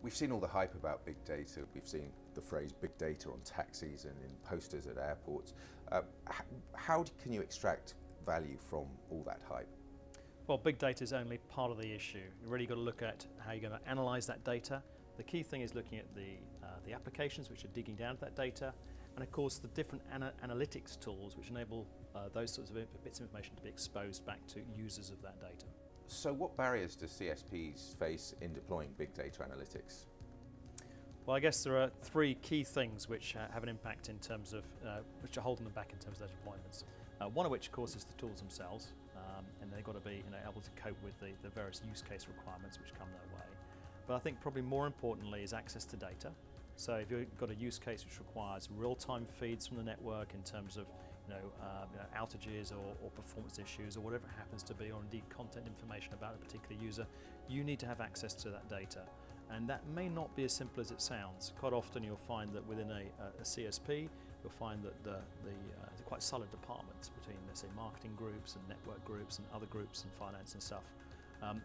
We've seen all the hype about big data. We've seen the phrase big data on taxis and in posters at airports. How can you extract value from all that hype? Well, big data is only part of the issue. You've really got to look at how you're going to analyse that data. The key thing is looking at the applications which are digging down to that data, and of course the different analytics tools which enable those sorts of bits of information to be exposed back to users of that data. So what barriers do CSPs face in deploying big data analytics? Well, I guess there are three key things which have an impact in terms of, which are holding them back in terms of their deployments. One of which, of course, is the tools themselves, and they've got to be able to cope with the various use case requirements which come their way. But I think probably more importantly is access to data. So if you've got a use case which requires real-time feeds from the network in terms of outages or performance issues or whatever it happens to be, or indeed content information about a particular user, you need to have access to that data. And that may not be as simple as it sounds. Quite often you'll find that within a CSP, you'll find that there are quite solid departments between, let's say, marketing groups and network groups and other groups and finance and stuff.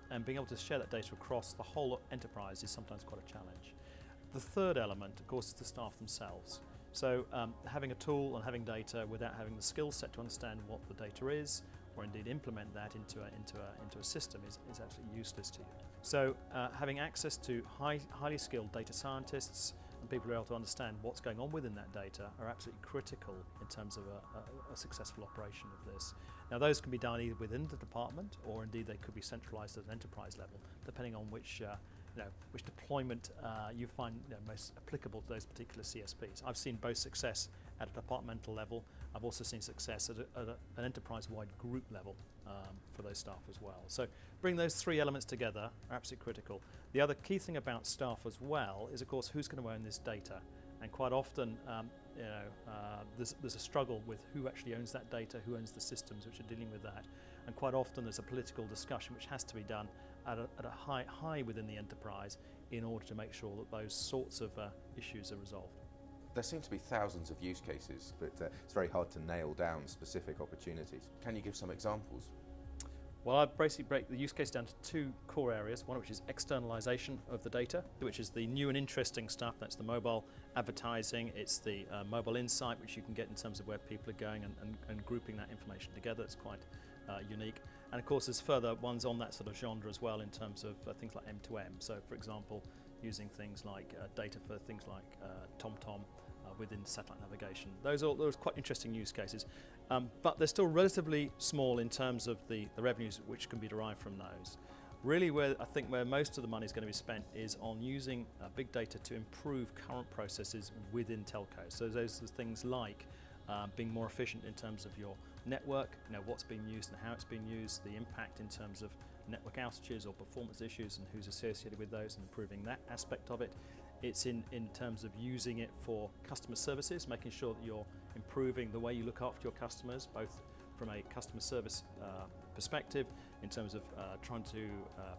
And being able to share that data across the whole enterprise is sometimes quite a challenge. The third element, of course, is the staff themselves. So having a tool and having data without having the skill set to understand what the data is, or indeed implement that into a system is absolutely useless to you. So having access to highly skilled data scientists and people who are able to understand what's going on within that data are absolutely critical in terms of a successful operation of this. Now those can be done either within the department, or indeed they could be centralised at an enterprise level, depending on which which deployment you find most applicable to those particular CSPs. I've seen both success at a departmental level. I've also seen success at an enterprise-wide group level for those staff as well. So bring those three elements together are absolutely critical. The other key thing about staff as well is, of course, who's going to own this data. And quite often, there's a struggle with who actually owns that data, who owns the systems which are dealing with that. And quite often there's a political discussion which has to be done at a high within the enterprise in order to make sure that those sorts of issues are resolved. There seem to be thousands of use cases, but it's very hard to nail down specific opportunities. Can you give some examples? Well, I basically break the use case down to two core areas, one of which is externalization of the data, which is the new and interesting stuff. That's the mobile advertising, it's the mobile insight, which you can get in terms of where people are going and grouping that information together. It's quite unique. And of course, there's further ones on that sort of genre as well in terms of things like M2M. So, for example, using things like data for things like TomTom within satellite navigation. Those are quite interesting use cases, but they're still relatively small in terms of the revenues which can be derived from those. Really, where most of the money is going to be spent is on using big data to improve current processes within telcos. So those are things like being more efficient in terms of your network, what's being used and how it's being used, the impact in terms of network outages or performance issues and who's associated with those, and improving that aspect of it. It's in terms of using it for customer services, making sure that you're improving the way you look after your customers, both from a customer service perspective, in terms of trying to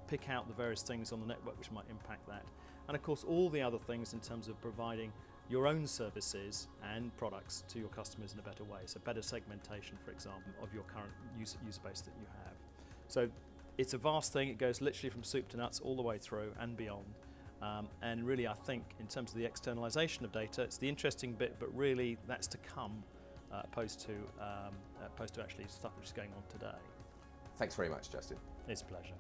pick out the various things on the network which might impact that, and of course all the other things in terms of providing your own services and products to your customers in a better way. So better segmentation, for example, of your current user base that you have. So it's a vast thing. It goes literally from soup to nuts all the way through and beyond. And really, I think in terms of the externalization of data, it's the interesting bit, but really that's to come opposed to actually stuff which is going on today. Thanks very much, Justin. It's a pleasure.